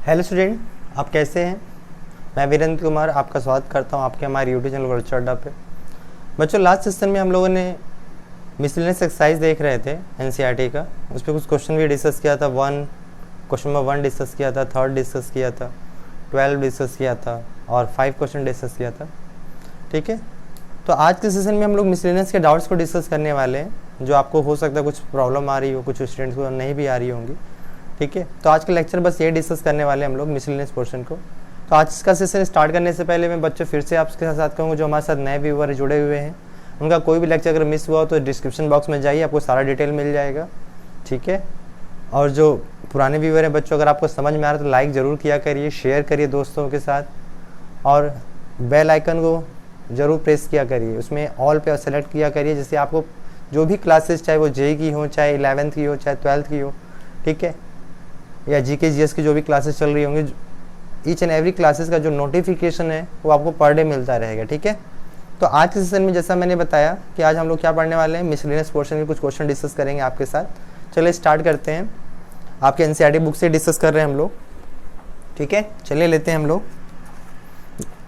Hello student, आप कैसे हैं। मैं वीरेंद्र कुमार आपका स्वागत करता हूं आपके हमारे यूट्यूब चैनल वर्ल्ड अड्डा पे। बच्चों, लास्ट सेशन में हम लोगों ने मिसलेनियस एक्सरसाइज देख रहे थे एनसीईआरटी का। उस पर कुछ क्वेश्चन भी डिस्कस किया था। क्वेश्चन नंबर 1 डिस्कस किया था, 3 डिस्कस किया था, 12 डिस्कस किया था और 5 क्वेश्चन डिस्कस किया था। ठीक है, तो आज के सेशन में हम लोग मिसलेनियस के डाउट्स को डिस्कस करने वाले हैं, जो आपको हो सकता है कुछ प्रॉब्लम आ रही हो, कुछ स्टूडेंट्स को नहीं भी आ रही होंगी। ठीक है, तो आज का लेक्चर बस ये डिस्कस करने वाले हैं हम लोग मिसलेनियस पोर्शन को। तो आज का सेशन स्टार्ट करने से पहले मैं बच्चों फिर से आपके साथ कहूँगा, जो हमारे साथ नए व्यूअर जुड़े हुए हैं, उनका कोई भी लेक्चर अगर मिस हुआ हो तो डिस्क्रिप्शन बॉक्स में जाइए, आपको सारा डिटेल मिल जाएगा। ठीक है, और जो पुराने व्यूअर हैं बच्चों, अगर आपको समझ में आ रहा है तो लाइक ज़रूर किया करिए, शेयर करिए दोस्तों के साथ, और बेल आइकन को ज़रूर प्रेस किया करिए, उसमें ऑल पे सेलेक्ट किया करिए, जिससे आपको जो भी क्लासेस, चाहे वो जेई की हो, चाहे 11th की हो, चाहे 12th की हो, ठीक है, या जीके जीएस की जो भी क्लासेस चल रही होंगी, ईच एंड एवरी क्लासेस का जो नोटिफिकेशन है वो आपको पर डे मिलता रहेगा। ठीक है, तो आज के सेशन में जैसा मैंने बताया कि आज हम लोग क्या पढ़ने वाले हैं, मिसलेनियस पोर्शन के कुछ क्वेश्चन डिस्कस करेंगे आपके साथ। चलिए स्टार्ट करते हैं। आपके एनसीईआरटी बुक से डिस्कस कर रहे हैं हम लोग। ठीक है, चलिए लेते हैं हम लोग।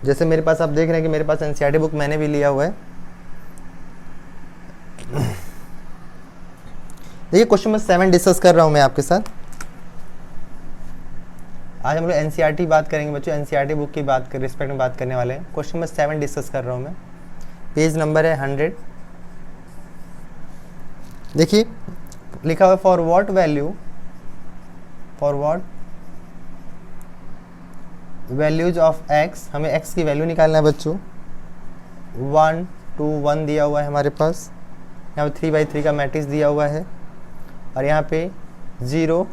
जैसे मेरे पास आप देख रहे हैं कि मेरे पास एनसीईआरटी बुक मैंने भी लिया हुआ है। देखिए, क्वेश्चन नंबर 7 डिस्कस कर रहा हूँ मैं आपके साथ। आज हम लोग एनसीईआरटी बात करेंगे बच्चों, एनसीईआरटी बुक की बात कर रिस्पेक्ट में बात करने वाले हैं। क्वेश्चन नंबर 7 डिस्कस कर रहा हूँ मैं। पेज नंबर है 100। देखिए लिखा हुआ for what values of x, हमें एक्स की वैल्यू निकालना है बच्चों। 1 2 1 दिया हुआ है हमारे पास, यहाँ पे 3/3 का मैट्रिक्स दिया हुआ है, और यहाँ पे 0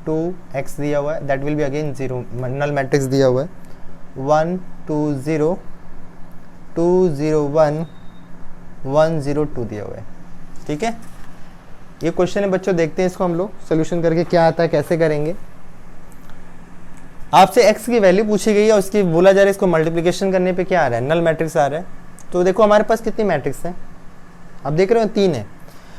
2 x दिया हुआ है, that will be again 0, null matrix दिया हुआ है। 1 2 0 2 0 1 1 0 2 दिया हुआ है। ठीक है, ये क्वेश्चन है बच्चों, देखते हैं इसको हम लोग सोल्यूशन करके क्या आता है, कैसे करेंगे। आपसे x की वैल्यू पूछी गई है और उसकी बोला जा रहा है इसको मल्टीप्लिकेशन करने पे क्या आ रहा है, नल मैट्रिक्स आ रहा है। तो देखो हमारे पास कितनी मैट्रिक्स है, आप देख रहे हो 3 है,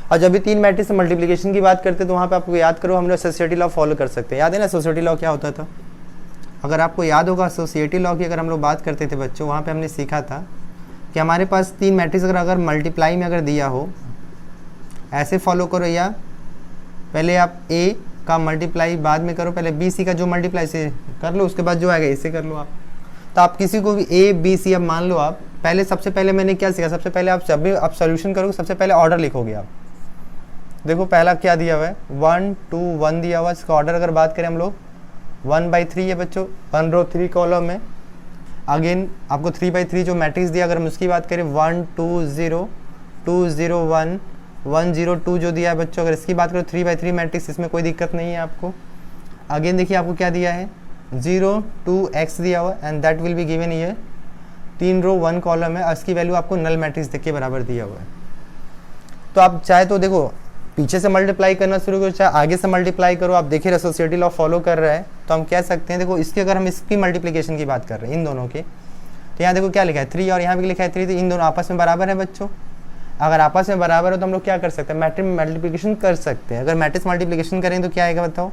और जब भी 3 मैट्रिक्स से मल्टीप्लिकेशन की बात करते हैं तो वहाँ पे आपको याद करो, हम लोग एसोसिएटिव लॉ फॉलो कर सकते हैं। याद है ना एसोसिएटिव लॉ क्या होता था? अगर आपको याद होगा, एसोसिएटिव लॉ की अगर हम लोग बात करते थे बच्चों, वहाँ पे हमने सीखा था कि हमारे पास 3 मैट्रिक्स अगर मल्टीप्लाई में अगर दिया हो, ऐसे फॉलो करो, या पहले आप ए का मल्टीप्लाई बाद में करो, पहले बी सी का जो मल्टीप्लाई से कर लो, उसके बाद जो आएगा इससे कर लो आप। तो आप किसी को भी ए बी सी, अब मान लो आप पहले, सबसे पहले मैंने क्या सीखा, सबसे पहले आप जब भी आप सोल्यूशन करोगे सबसे पहले ऑर्डर लिखोगे आप। देखो पहला क्या दिया हुआ है, 1 2 1 दिया हुआ है, इसका ऑर्डर अगर बात करें हम लोग 1/3 है बच्चों, 1 रो 3 कॉलम है। अगेन आपको 3/3 जो मैट्रिक्स दिया, अगर हम उसकी बात करें 1 2 0 2 0 1 1 0 2 जो दिया है बच्चों, अगर इसकी बात करें 3/3 मैट्रिक्स, इसमें कोई दिक्कत नहीं है आपको। अगेन देखिए आपको क्या दिया है, 0 2 x दिया हुआ and that will be given here, 3 row 1 column है, इसकी वैल्यू आपको नल मैट्रिक्स के बराबर दिया हुआ है। तो आप चाहे तो देखो पीछे से मल्टीप्लाई करना शुरू करो, चाहे आगे से मल्टीप्लाई करो। आप देखिए एसोसिएटिव लॉ फॉलो कर रहा है, तो हम कह सकते हैं देखो इसकी, अगर हम इसकी मल्टीप्लिकेशन की बात कर रहे हैं इन दोनों की, तो यहाँ देखो क्या लिखा है 3 और यहाँ भी लिखा है 3, तो इन दोनों आपस में बराबर है बच्चों। अगर आपस में बराबर हो तो हम लोग क्या कर सकते हैं, मैट्रिक्स मल्टीप्लिकेशन कर सकते हैं। अगर मैट्रिक्स मल्टीप्लिकेशन करें तो क्या आएगा बताओ,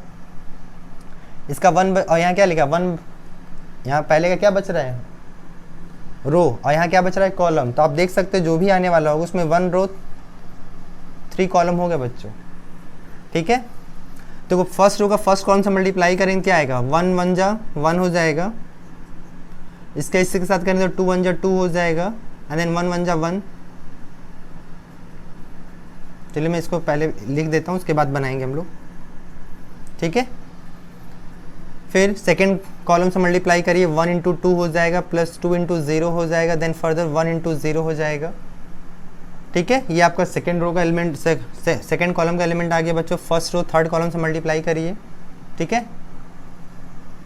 इसका 1 और यहाँ क्या लिखा 1, यहाँ पहले का क्या बच रहा है रो, और यहाँ क्या बच रहा है कॉलम। तो आप देख सकते हैं जो भी आने वाला होगा उसमें 1 रो 3 कॉलम हो गए बच्चों। ठीक है, तो फर्स्ट रो का फर्स्ट कॉलम से मल्टीप्लाई करेंगे क्या आएगा, 1 1 जा 1 हो जाएगा, इसका इसके साथ करेंगे तो 2 1 जा 2 हो जाएगा, एंड देन 1 1 जा 1। चलिए मैं इसको पहले लिख देता हूँ, उसके बाद बनाएंगे हम लोग। ठीक है, फिर सेकेंड कॉलम से मल्टीप्लाई करिए, 1 × 2 हो जाएगा, प्लस 2 × 0 हो जाएगा, देन फर्दर 1 × 0 हो जाएगा। ठीक है, ये आपका सेकेंड रो का एलिमेंट, सेकेंड कॉलम का एलिमेंट आ गया बच्चों। फर्स्ट रो थर्ड कॉलम से मल्टीप्लाई करिए। ठीक है,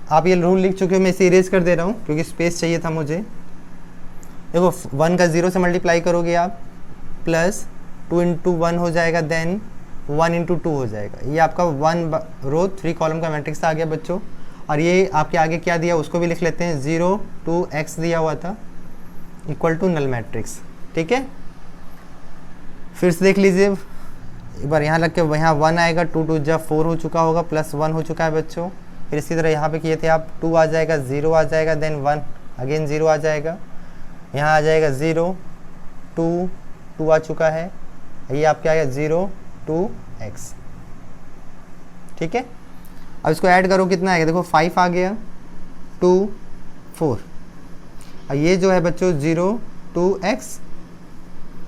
आप ये रूल लिख चुके हो, मैं इसे इरेज कर दे रहा हूँ क्योंकि स्पेस चाहिए था मुझे। देखो 1 का 0 से मल्टीप्लाई करोगे आप, प्लस 2 × 1 हो जाएगा, देन 1 × 2 हो जाएगा। ये आपका 1 रो 3 कॉलम का मैट्रिक्स आ गया बच्चों। और ये आपके आगे क्या दिया उसको भी लिख लेते हैं, 0 2 x दिया हुआ था इक्वल टू नल मैट्रिक्स। ठीक है, फिर से देख लीजिए, एक बार यहाँ लग के यहाँ 1 आएगा, 2 2 जा 4 हो चुका होगा, प्लस 1 हो चुका है बच्चों, फिर इसी तरह यहाँ पे किए थे आप, 2 आ जाएगा, 0 आ जाएगा, देन 1 अगेन 0 आ जाएगा, यहाँ आ जाएगा 0 2 आ चुका है, ये आपके आएगा 0 2x। ठीक है, अब इसको ऐड करो, कितना आएगा देखो, 5 आ गया, 2 4, और ये जो है बच्चों 0 2x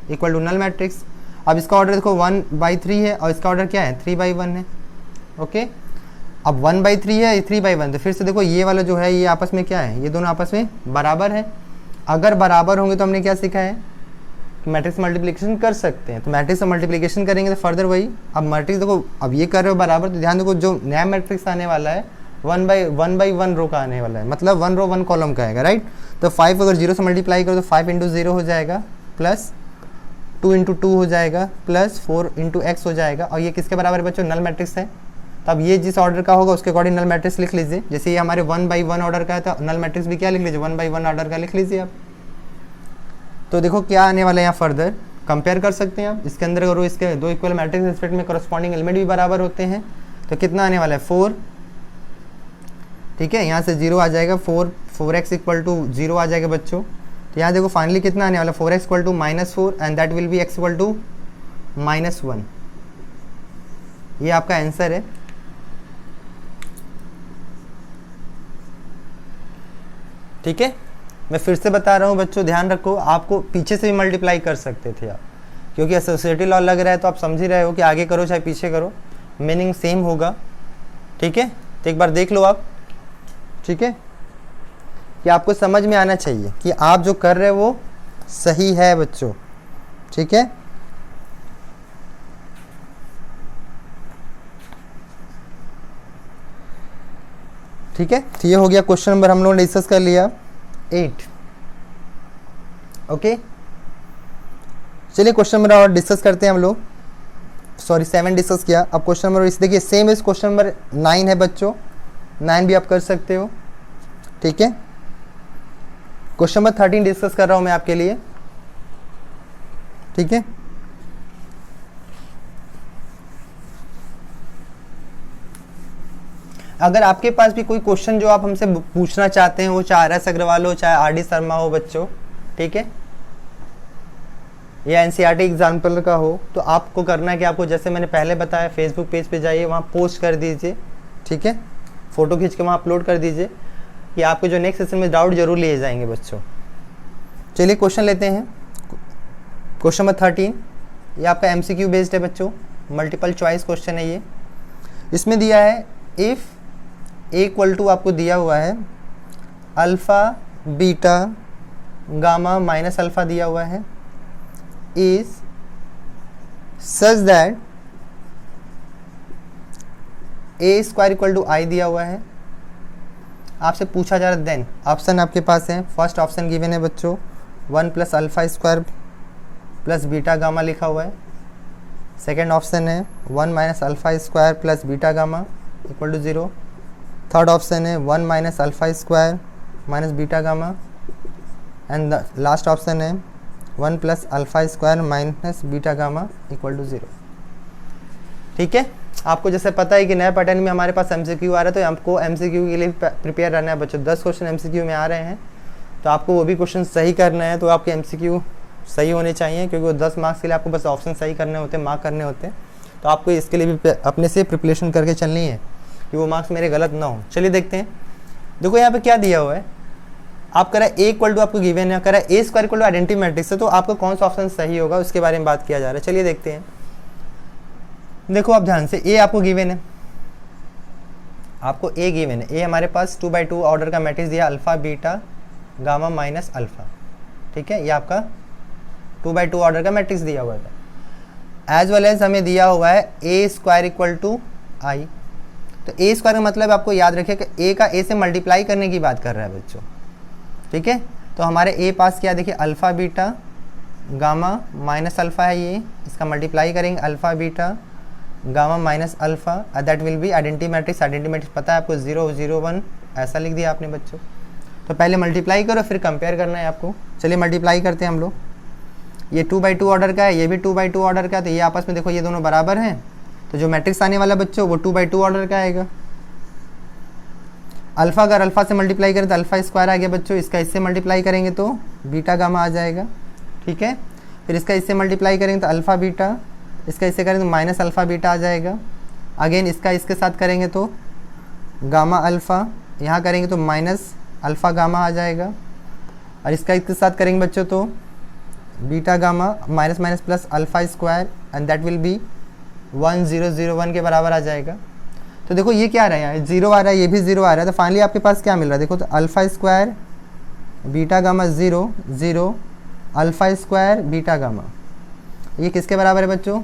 equal to null matrix. अब इसका ऑर्डर देखो 1/3 है और इसका ऑर्डर क्या है 3/1 है। ओके, अब 1/3 है, 3/1, तो फिर से देखो ये वाला जो है ये आपस में क्या है, ये दोनों आपस में बराबर है। अगर बराबर होंगे तो हमने क्या सीखा है, मैट्रिक्स मल्टीप्लिकेशन कर सकते हैं, तो मैट्रिक्स से मल्टीप्लिकेशन करेंगे तो फर्दर वही। अब मैट्रिक्स देखो, अब ये कर रहे हो बराबर, तो ध्यान देखो जो नया मैट्रिक्स आने वाला है 1/1 रो का आने वाला है, मतलब 1 रो 1 कॉलम का आएगा, राइट। तो 5 अगर 0 से मल्टीप्लाई करो तो 5 × 0 हो जाएगा, प्लस 2 × 2 हो जाएगा, प्लस 4 × x हो जाएगा, और ये किसके बराबर है बच्चों, नल मैट्रिक्स है। तो अब ये जिस ऑर्डर का होगा उसके अकॉर्डिंग नल मैट्रिक्स लिख लीजिए। जैसे ये हमारे 1/1 ऑर्डर का है तो नल मैट्रिक्स भी क्या लिख लीजिए, 1/1 ऑर्डर का लिख लीजिए आप। तो देखो क्या आने वाला है यहाँ, फर्दर कंपेयर कर सकते हैं आप, इसके अंदर अगर इसके दो इक्वल मैट्रिक्स रिस्पेक्ट में करस्पॉन्डिंग एलिमेंट भी बराबर होते हैं तो कितना आने वाला है 4। ठीक है, यहाँ से 0 आ जाएगा, 4x इक्वल टू 0 आ जाएगा बच्चों। तो यहाँ देखो फाइनली कितना आने वाला, 4x equal to -4 and that will be x equal to -1। ये आपका आंसर है। ठीक है, मैं फिर से बता रहा हूँ बच्चों, ध्यान रखो, आपको पीछे से भी मल्टीप्लाई कर सकते थे आप, क्योंकि एसोसिएटिव लॉ लग रहा है तो आप समझ ही रहे हो कि आगे करो चाहे पीछे करो मीनिंग सेम होगा। ठीक है, तो एक बार देख लो आप। ठीक है, कि आपको समझ में आना चाहिए कि आप जो कर रहे हो वो सही है बच्चों। ठीक है, ठीक है, तो ये हो गया क्वेश्चन नंबर हम लोगों ने डिस्कस कर लिया 8। ओके, चलिए क्वेश्चन नंबर और डिस्कस करते हैं हम लोग, सॉरी 7 डिस्कस किया। अब क्वेश्चन नंबर इस देखिए सेम इस क्वेश्चन नंबर 9 है बच्चों, 9 भी आप कर सकते हो। ठीक है, क्वेश्चन नंबर 13 डिस्कस कर रहा हूं मैं आपके लिए। ठीक है, अगर आपके पास भी कोई क्वेश्चन जो आप हमसे पूछना चाहते हैं, वो चाहे RS अग्रवाल हो चाहे RD शर्मा हो बच्चों, ठीक है, या NCERT एग्जाम्पल का हो, तो आपको करना है कि आपको जैसे मैंने पहले बताया फेसबुक पेज पे जाइए, वहाँ पोस्ट कर दीजिए। ठीक है, फ़ोटो खींच के वहाँ अपलोड कर दीजिए कि आपके जो नेक्स्ट सेशन में डाउट जरूर लिए जाएंगे बच्चों। चलिए क्वेश्चन लेते हैं। क्वेश्चन नंबर 13 ये आपका MCQ बेस्ड है बच्चों, मल्टीपल चॉइस क्वेश्चन है ये। इसमें दिया है इफ़ A इक्वल टू आपको दिया हुआ है alpha beta gamma minus alpha दिया हुआ है, is such that A² equal to I दिया हुआ है। आपसे पूछा जा रहा है देन ऑप्शन आपके पास है, फर्स्ट ऑप्शन गिवन है बच्चों 1 + α² + बीटा गामा लिखा हुआ है। सेकेंड ऑप्शन है 1 - α² + beta gamma equal to 0। Third option है 1 - α² - beta gamma, and last option है 1 + α² - बीटा गामा इक्वल टू 0। ठीक है, आपको जैसे पता है कि नए पैटर्न में हमारे पास MCQ आ रहा है, तो आपको MCQ के लिए प्रिपेयर रहना है बच्चों। 10 क्वेश्चन MCQ में आ रहे हैं, तो आपको वो भी क्वेश्चन सही करना है। तो आपके MCQ सही होने चाहिए, क्योंकि वो 10 मार्क्स के लिए आपको बस ऑप्शन सही करने होते हैं, मार्क करने होते हैं। तो आपको इसके लिए भी अपने से प्रिपरेशन करके चलनी है कि वो मार्क्स मेरे गलत ना हो। चलिए देखते हैं। देखो यहाँ पे क्या दिया हुआ है, आप करा A इक्वल टू आपको गिवन है, करा A² equal to identity matrix है, तो आपका कौन सा ऑप्शन सही होगा उसके बारे में बात किया जा रहा है। चलिए देखते हैं। देखो आप ध्यान से, A आपको गिवन है, आपको A गिवन है। A हमारे पास 2/2 ऑर्डर का मैट्रिक्स दिया, alpha beta gamma minus alpha. ठीक है, ये आपका 2/2 ऑर्डर का मैट्रिक्स दिया हुआ था। एज वेल एज हमें दिया हुआ है A² इक्वल टू I। तो A² का मतलब आपको याद रखिए कि A का A से मल्टीप्लाई करने की बात कर रहा है बच्चों। ठीक है, तो हमारे A पास क्या देखिए alpha beta gamma minus alpha है, ये इसका मल्टीप्लाई करेंगे alpha beta gamma minus alpha, that will B identity matrix. Identity matrix पता है आपको 0 0 1 ऐसा लिख दिया आपने बच्चों। तो पहले मल्टीप्लाई करो फिर कंपेयर करना है आपको। चलिए मल्टीप्लाई करते हैं हम लोग। ये 2/2 ऑर्डर का है, ये भी 2/2 ऑर्डर का है, तो ये आपस में देखो ये दोनों बराबर हैं, तो जो मैट्रिक्स आने वाला बच्चों वो 2/2 ऑर्डर का आएगा। अल्फ़ा अगर अल्फ़ा से मल्टीप्लाई करें तो अल्फ़ा स्क्वायर आ गया बच्चों, इसका इससे मल्टीप्लाई करेंगे तो बीटा गामा आ जाएगा, ठीक है। फिर इसका इससे मल्टीप्लाई करेंगे तो अल्फ़ा बीटा, इसका इससे करेंगे तो माइनस अल्फ़ा बीटा आ जाएगा। अगेन इसका इसके साथ करेंगे तो गामा अल्फ़ा, यहाँ करेंगे तो माइनस अल्फ़ा गामा आ जाएगा, और इसका इसके साथ करेंगे बच्चों तो beta gamma minus minus plus alpha square, and that will B 1001 के बराबर आ जाएगा। तो देखो ये क्या आ रहा है, यहाँ 0 आ रहा है, ये भी 0 आ रहा है, तो फाइनली आपके पास क्या मिल रहा है, देखो तो alpha square beta gamma 0 0 alpha square beta gamma, ये किसके बराबर है बच्चों,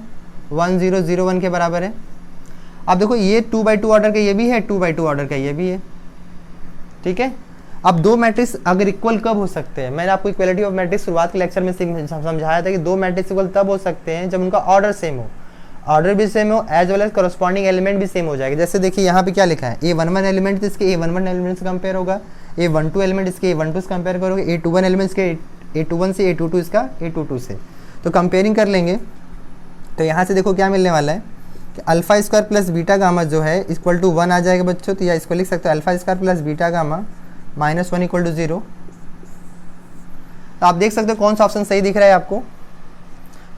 1001 के बराबर है। अब देखो ये 2/2 ऑर्डर का ये भी है, 2/2 ऑर्डर का ये भी है, ठीक है। अब दो मैट्रिक्स अगर इक्वल कब हो सकते हैं, मैंने आपको इक्वलिटी ऑफ मैट्रिक्स शुरुआत के लेक्चर में समझाया था कि दो मैट्रिक्स इक्वल तब हो सकते हैं जब उनका ऑर्डर सेम हो, ऑर्डर भी सेम हो as well as corresponding element भी सेम हो जाएगा। जैसे देखिए यहाँ पे क्या लिखा है, A11 एलिमेंट तो इसके A11 एलिमेंट से कंपेयर होगा, A12 एलिमेंट इसके A12 से कंपेयर करोगे, A21 एलिमेंट के A21 से, A22 इसका A22 से, तो कंपेयरिंग कर लेंगे। तो यहाँ से देखो क्या मिलने वाला है कि alpha square plus beta gamma जो है इक्वल टू 1 आ जाएगा बच्चों। तो या इसको लिख सकते हो alpha square plus beta gamma -1 equal to 0। तो आप देख सकते हो कौन सा ऑप्शन सही दिख रहा है आपको।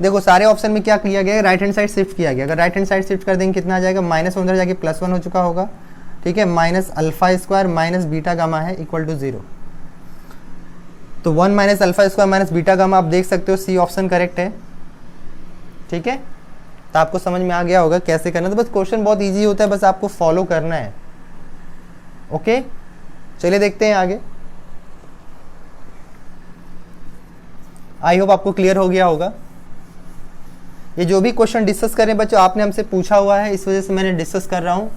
देखो सारे ऑप्शन में क्या किया गया है, राइट हैंड साइड शिफ्ट किया गया। अगर राइट हैंड साइड शिफ्ट कर देंगे कितना आ जाएगा, -1 उधर जाके +1 हो चुका होगा, ठीक है। Minus alpha square minus beta gamma है इक्वल टू 0। तो 1 minus alpha square minus beta gamma आप देख सकते हो सी ऑप्शन करेक्ट है, ठीक है। तो आपको समझ में आ गया होगा कैसे करना। तो बस क्वेश्चन बहुत ईजी होता है, बस आपको फॉलो करना है। ओके चलिए देखते हैं आगे। आई होप आपको क्लियर हो गया होगा। ये जो भी क्वेश्चन डिस्कस करें बच्चों, आपने हमसे पूछा हुआ है, इस वजह से मैंने डिस्कस कर रहा हूँ।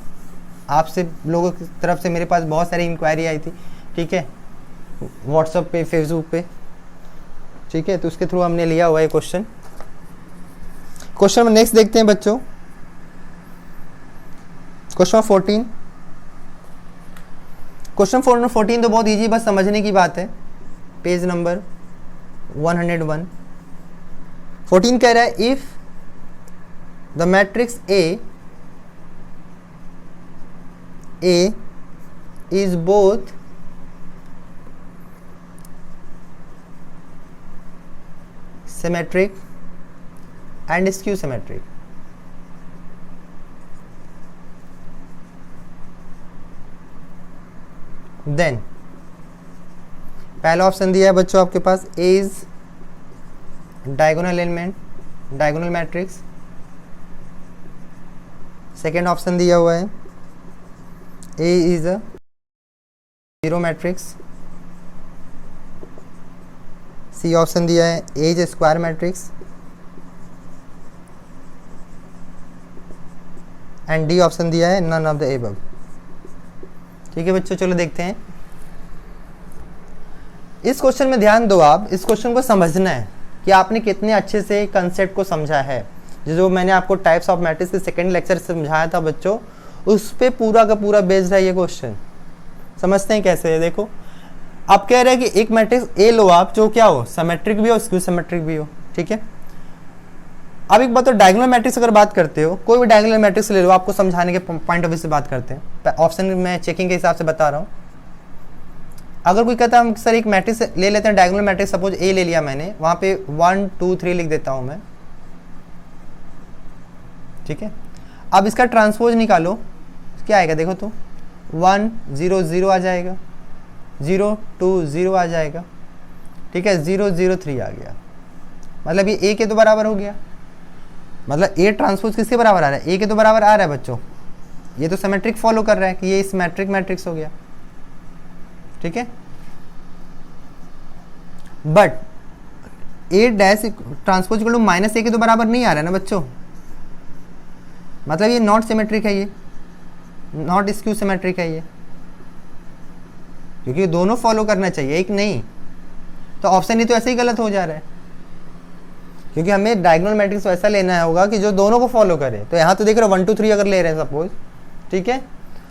आपसे लोगों की तरफ से मेरे पास बहुत सारी इंक्वायरी आई थी, ठीक है, व्हाट्सएप पे, फेसबुक पे, ठीक है। तो उसके थ्रू हमने लिया हुआ है क्वेश्चन। क्वेश्चन में नेक्स्ट देखते हैं बच्चों, क्वेश्चन 14। क्वेश्चन 14 तो बहुत इजी, बस समझने की बात है। Page number 101। 14 कह रहा है if the matrix A is both symmetric and skew symmetric, then पहला ऑप्शन दिया है बच्चों आपके पास A is diagonal element, diagonal matrix। Second option दिया हुआ है A is a zero matrix। C option दिया है A is a square matrix, and D option दिया है नन ऑफ द एबव। ठीक है बच्चों, चलो देखते हैं। इस क्वेश्चन में ध्यान दो, आप इस क्वेश्चन को समझना है कि आपने कितने अच्छे से कंसेप्ट को समझा है। जो मैंने आपको टाइप्स ऑफ मैट्रिक्स के सेकंड लेक्चर से समझाया था बच्चों, उस पे पूरा का पूरा बेस्ड है ये क्वेश्चन। समझते हैं कैसे है। देखो आप कह रहे हैं कि एक मैट्रिक्स ए लो आप, जो क्या हो, सिमेट्रिक भी हो, स्क्यू सिमेट्रिक भी हो, ठीक है। अब एक बात, तो डायगोनल मैट्रिक्स अगर बात करते हो, कोई भी डायगोनल मैट्रिक्स ले लो, आपको समझाने के पॉइंट ऑफ व्यू से बात करते हैं। ऑप्शन मैं चेकिंग के हिसाब से बता रहा हूँ। अगर कोई कहता है हम सर एक मैट्रिक्स ले लेते हैं, डायगोनल मैट्रिक्स, सपोज ए ले लिया मैंने, वहाँ पे 1 2 3 लिख देता हूँ मैं, ठीक है। अब इसका ट्रांसपोज निकालो, क्या आएगा देखो तो, 1 0 0 आ जाएगा, 0 2 0 आ जाएगा, ठीक है, 0 0 3 आ गया। मतलब ये ए के तो बराबर हो गया। मतलब ए ट्रांसपोज किसके बराबर आ रहा है, ए के तो बराबर आ रहा है बच्चों। ये तो सिमेट्रिक फॉलो कर रहा है कि ये सिमेट्रिक मैट्रिक्स हो गया, ठीक है। But A dash transpose equal to -a के तो बराबर नहीं आ रहा है ना बच्चों। मतलब ये नॉट सिमेट्रिक है, ये नॉट स्क्यू सिमेट्रिक है ये, क्योंकि दोनों फॉलो करना चाहिए, एक नहीं। तो ऑप्शन ही तो ऐसे ही गलत हो जा रहा है, क्योंकि हमें डायगोनल मैट्रिक्स वैसा लेना होगा कि जो दोनों को फॉलो करे। तो यहाँ तो देख रहे हो 1 2 3 अगर ले रहे हैं सपोज, ठीक है,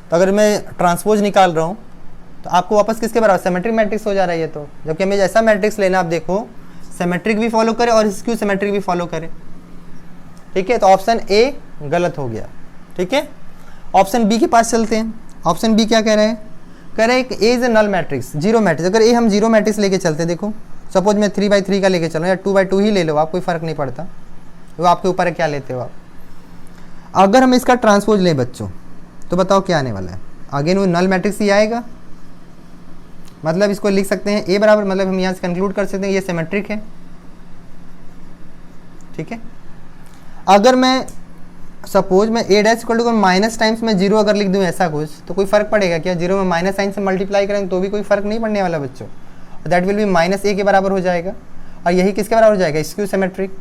तो अगर मैं ट्रांसपोज निकाल रहा हूँ तो आपको वापस किसके बराबर, सिमेट्रिक मैट्रिक्स हो जा रहा है ये तो। जबकि हमें ऐसा मैट्रिक्स लेना, आप देखो सिमेट्रिक भी फॉलो करे और स्क्यू सिमेट्रिक भी फॉलो करे, ठीक है। तो ऑप्शन ए गलत हो गया, ठीक है। ऑप्शन बी के पास चलते हैं। ऑप्शन बी क्या कह रहा है, कह रहे A is a null matrix, zero matrix. अगर ए हम जीरो मैट्रिक्स लेके चलते, देखो सपोज मैं 3/3 का लेके चल रहा हूँ या 2/2 ही ले लो आप, कोई फर्क नहीं पड़ता, वो आपके ऊपर है क्या लेते हो आप। अगर हम इसका ट्रांसपोज लें बच्चों तो बताओ क्या आने वाला है, अगेन वो नल मैट्रिक्स ही आएगा। मतलब इसको लिख सकते हैं ए बराबर, मतलब हम यहाँ से कंक्लूड कर सकते हैं ये सिमेट्रिक है, ठीक है। अगर मैं सपोज मैं A dash equal to minus times में जीरो अगर लिख दूं ऐसा कुछ, तो कोई फर्क पड़ेगा क्या? जीरो में माइनस साइन से मल्टीप्लाई करेंगे तो भी कोई फर्क नहीं पड़ने वाला बच्चों, दैट विल बी माइनस ए के बराबर हो जाएगा। और यही किसके बराबर हो जाएगा? Skew symmetric.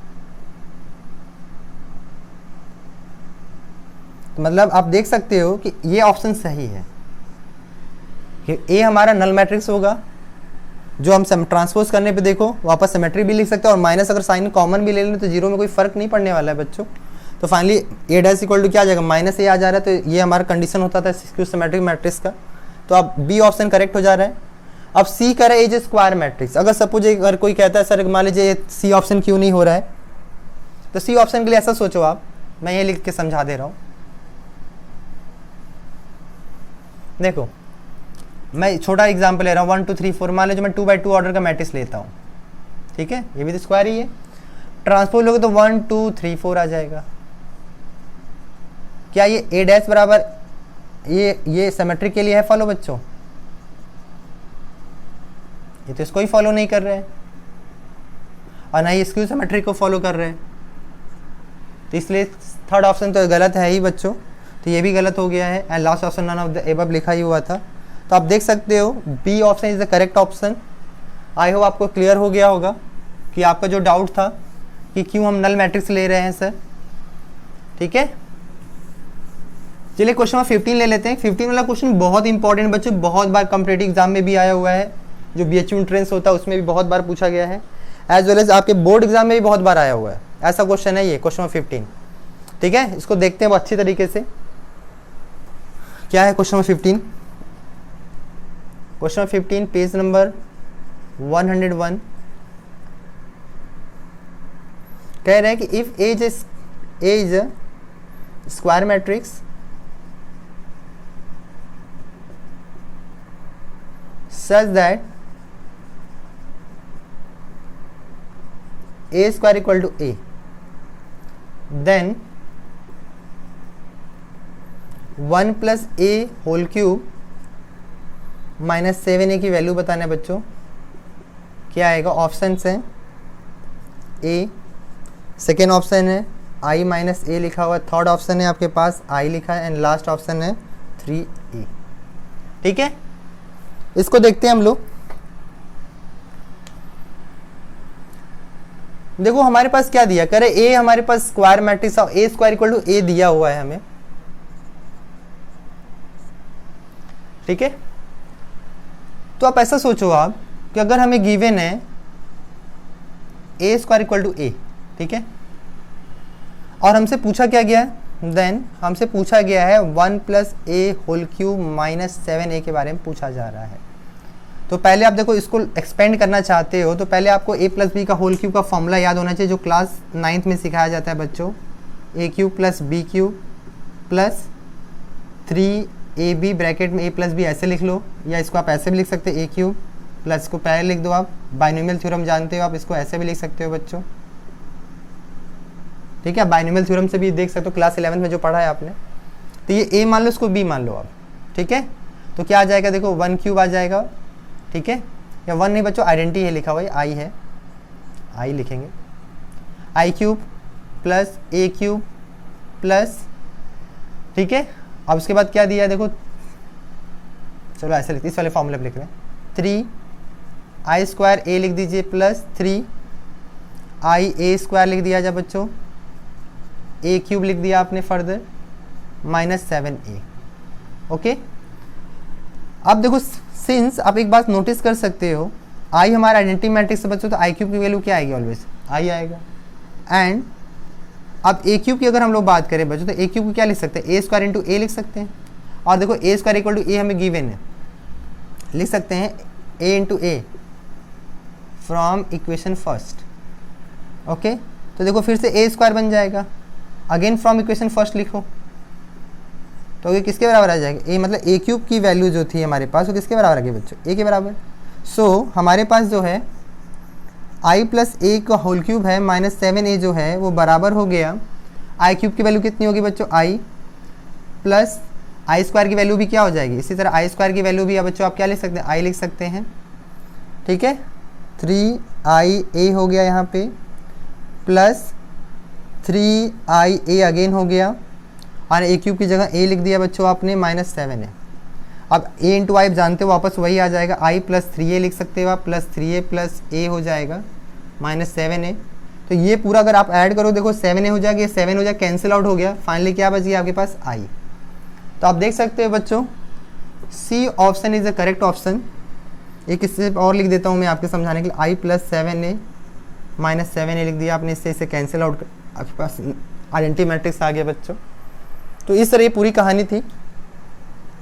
तो मतलब आप देख सकते हो कि ये ऑप्शन सही है कि ए हमारा नल मैट्रिक्स होगा, जो हम ट्रांसपोज करने पे देखो वापस सिमेट्री भी लिख सकते हैं, और माइनस अगर साइन कॉमन भी ले लें तो जीरो में कोई फर्क नहीं पड़ने वाला है बच्चों। तो finally A dash equal to क्या आ जाएगा? माइनस ए आ जा रहा है, तो ये हमारा कंडीशन होता था स्क्यू सिमेट्रिक मैट्रिक्स का। तो अब बी ऑप्शन करेक्ट हो जा रहा है। अब सी करे एज स्क्वायर मैट्रिक्स। अगर सपोज अगर कोई कहता है सर मान लीजिए सी ऑप्शन क्यों नहीं हो रहा है, तो सी ऑप्शन के लिए ऐसा सोचो आप, मैं ये लिख के समझा दे रहा हूँ। देखो मैं छोटा एग्जाम्पल ले रहा हूँ, 1 2 3 4। मान लीजिए मैं 2/2 ऑर्डर का मैट्रिक्स लेता हूँ, ठीक है, ये भी तो स्क्वायर ही है। ट्रांसपोज लोगे तो 1 2 3 4 आ जाएगा। क्या ये ए डैश बराबर ये सिमेट्रिक के लिए है फॉलो बच्चों? ये तो इसको ही फॉलो नहीं कर रहे हैं और ना ही स्क्यू सिमेट्रिक को फॉलो कर रहे हैं, तो इसलिए थर्ड ऑप्शन तो गलत है ही बच्चों। तो ये भी गलत हो गया है, and last option none of the above लिखा ही हुआ था। तो आप देख सकते हो B option is the correct option. I hope आपको क्लियर हो गया होगा कि आपका जो डाउट था कि क्यों हम नल मैट्रिक्स ले रहे हैं सर, ठीक है। चलिए क्वेश्चन नंबर 15 ले लेते हैं। 15 वाला क्वेश्चन बहुत इंपॉर्टेंट बच्चों, बहुत बार कॉम्पिटिटिव एग्जाम में भी आया हुआ है, जो BHU एंट्रेंस होता है उसमें भी बहुत बार पूछा गया है, एज वेल एज आपके बोर्ड एग्जाम में भी बहुत बार आया हुआ है। ऐसा क्वेश्चन है ये क्वेश्चन नंबर 15, ठीक है। इसको देखते हैं बहुत अच्छी तरीके से क्या है question number 15। Question number 15 page number 101 कह रहे हैं कि if A is a square matrix such that a square equal to a, then 1 plus a whole cube minus 7a की वैल्यू बताना है बच्चों। क्या आएगा? ऑप्शन है a, सेकेंड ऑप्शन है i माइनस a लिखा हुआ है, थर्ड ऑप्शन है आपके पास i लिखा है, एंड लास्ट ऑप्शन है 3a, ठीक है। इसको देखते हैं हम लोग। देखो हमारे पास क्या दिया, करे ए हमारे पास स्क्वायर मैट्रिक्स और ए स्क्वायर इक्वल टू ए दिया हुआ है हमें, ठीक है। तो आप ऐसा सोचो आप कि अगर हमें गिवन है ए स्क्वायर इक्वल टू ए, ठीक है, और हमसे पूछा क्या गया है, देन हमसे पूछा गया है 1 प्लस ए होल क्यूब माइनस 7a के बारे में पूछा जा रहा है। तो पहले आप देखो इसको एक्सपेंड करना चाहते हो तो पहले आपको a प्लस बी का होल क्यूब का फॉर्मूला याद होना चाहिए, जो क्लास 9th में सिखाया जाता है बच्चों। a cube plus B cube plus 3ab bracket में a प्लस बी ऐसे लिख लो, या इसको आप ऐसे भी लिख सकते हो a क्यूब प्लस को पहले लिख दो आप, बाइनोमियल थ्योरम जानते हो आप, इसको ऐसे भी लिख सकते हो बच्चों, ठीक है। बाइनोमियल थ्योरम से भी देख सकते हो, क्लास 11th में जो पढ़ा है आपने। तो ये a मान लो, इसको b मान लो आप, ठीक है। तो क्या आ जाएगा, देखो 1 क्यूब आ जाएगा, ठीक है, या 1 नहीं बच्चों, आइडेंटिटी है लिखा हुआ है, आई है, आई लिखेंगे, आई क्यूब प्लस ए क्यूब प्लस, ठीक है। अब उसके बाद क्या दिया है देखो, चलो ऐसे लिखते, इस वाले फॉर्मूले पे लिख रहे हैं, 3 आई स्क्वायर ए लिख दीजिए प्लस 3 आई ए स्क्वायर लिख दिया जाए बच्चों, ए क्यूब लिख दिया आपने फर्दर माइनस 7a, ओके। अब देखो सिंस आप एक बात नोटिस कर सकते हो, आई हमारा आइडेंटिटी मैट्रिक्स से बच्चों, तो आई क्यूब की वैल्यू क्या आएगी, ऑलवेज आई आएगा। एंड अब ए क्यूब की अगर हम लोग बात करें बच्चों, तो ए क्यूब को क्या लिख सकते हैं, ए स्क्वायर इंटू ए लिख सकते हैं। और देखो A square equal to A हमें गिवन है, लिख सकते हैं A into A from equation first, okay. तो देखो फिर से ए स्क्वायर बन जाएगा, अगेन फ्रॉम इक्वेशन फर्स्ट लिखो, तो ये किसके बराबर आ जाएगा, ए मतलब ए क्यूब की वैल्यू जो थी हमारे पास वो किसके बराबर आ गई बच्चों, ए के बराबर। सो हमारे पास जो है आई प्लस ए का होल क्यूब है माइनस 7a जो है वो बराबर हो गया, आई क्यूब की वैल्यू कितनी होगी बच्चों, आई प्लस आई स्क्वायर की वैल्यू भी क्या हो जाएगी, इसी तरह आई स्क्वायर की वैल्यू भी बच्चों आप क्या लिख सकते हैं, आई लिख सकते हैं, ठीक है। 3ia हो गया यहाँ पे प्लस 3ia अगेन हो गया, और ए क्यूब की जगह ए लिख दिया बच्चों आपने माइनस 7a। अब a इंटू आई जानते हो वापस वही आ जाएगा, i प्लस 3a लिख सकते हो आप, प्लस 3a प्लस a हो जाएगा माइनस 7a। तो ये पूरा अगर आप ऐड करो देखो 7a हो जाएगा, ये 7 हो जाएगा, कैंसिल आउट हो गया, फाइनली क्या बच गया आपके पास i। तो आप देख सकते हो बच्चों C option is the correct option. एक स्टेप और लिख देता हूँ मैं आपके समझाने के लिए, i plus 7a minus 7a लिख दिया आपने, इससे इसे कैंसिल आउट कर आपके पास आइडेंटिटी मैट्रिक्स आ गया बच्चों। तो इस तरह ये पूरी कहानी थी,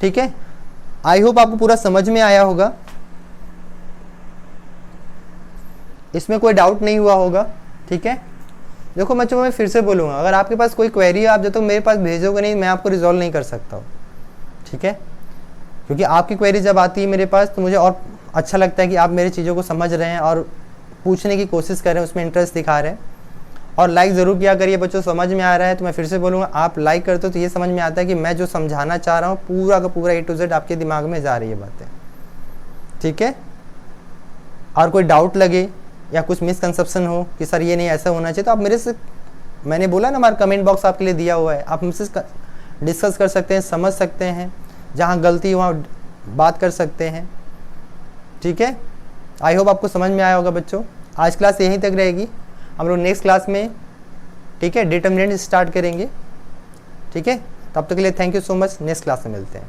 ठीक है। आई होप आपको पूरा समझ में आया होगा, इसमें कोई डाउट नहीं हुआ होगा, ठीक है। देखो बच्चों मैं फिर से बोलूँगा, अगर आपके पास कोई क्वेरी है आप जब तक मेरे पास भेजोगे नहीं मैं आपको रिजॉल्व नहीं कर सकता हूँ, ठीक है। क्योंकि आपकी क्वेरी जब आती है मेरे पास तो मुझे और अच्छा लगता है कि आप मेरी चीज़ों को समझ रहे हैं और पूछने की कोशिश कर रहे हैं, उसमें इंटरेस्ट दिखा रहे हैं। और लाइक ज़रूर किया करिए बच्चों, समझ में आ रहा है तो मैं फिर से बोलूँगा, आप लाइक करते हो तो ये समझ में आता है कि मैं जो समझाना चाह रहा हूँ पूरा का पूरा A to Z आपके दिमाग में जा रही है बातें, ठीक है। और कोई डाउट लगे या कुछ मिसकंसेप्शन हो कि सर ये नहीं ऐसा होना चाहिए, तो आप मेरे से, मैंने बोला ना हमारा कमेंट बॉक्स आपके लिए दिया हुआ है, आप हमसे डिस्कस कर सकते हैं, समझ सकते हैं, जहाँ गलती वहाँ बात कर सकते हैं, ठीक है। आई होप आपको समझ में आया होगा बच्चों। आज क्लास यहीं तक रहेगी, हम लोग नेक्स्ट क्लास में, ठीक है, डिटरमिनेंट स्टार्ट करेंगे, ठीक है। तब तक के लिए thank you so much, next class में मिलते हैं।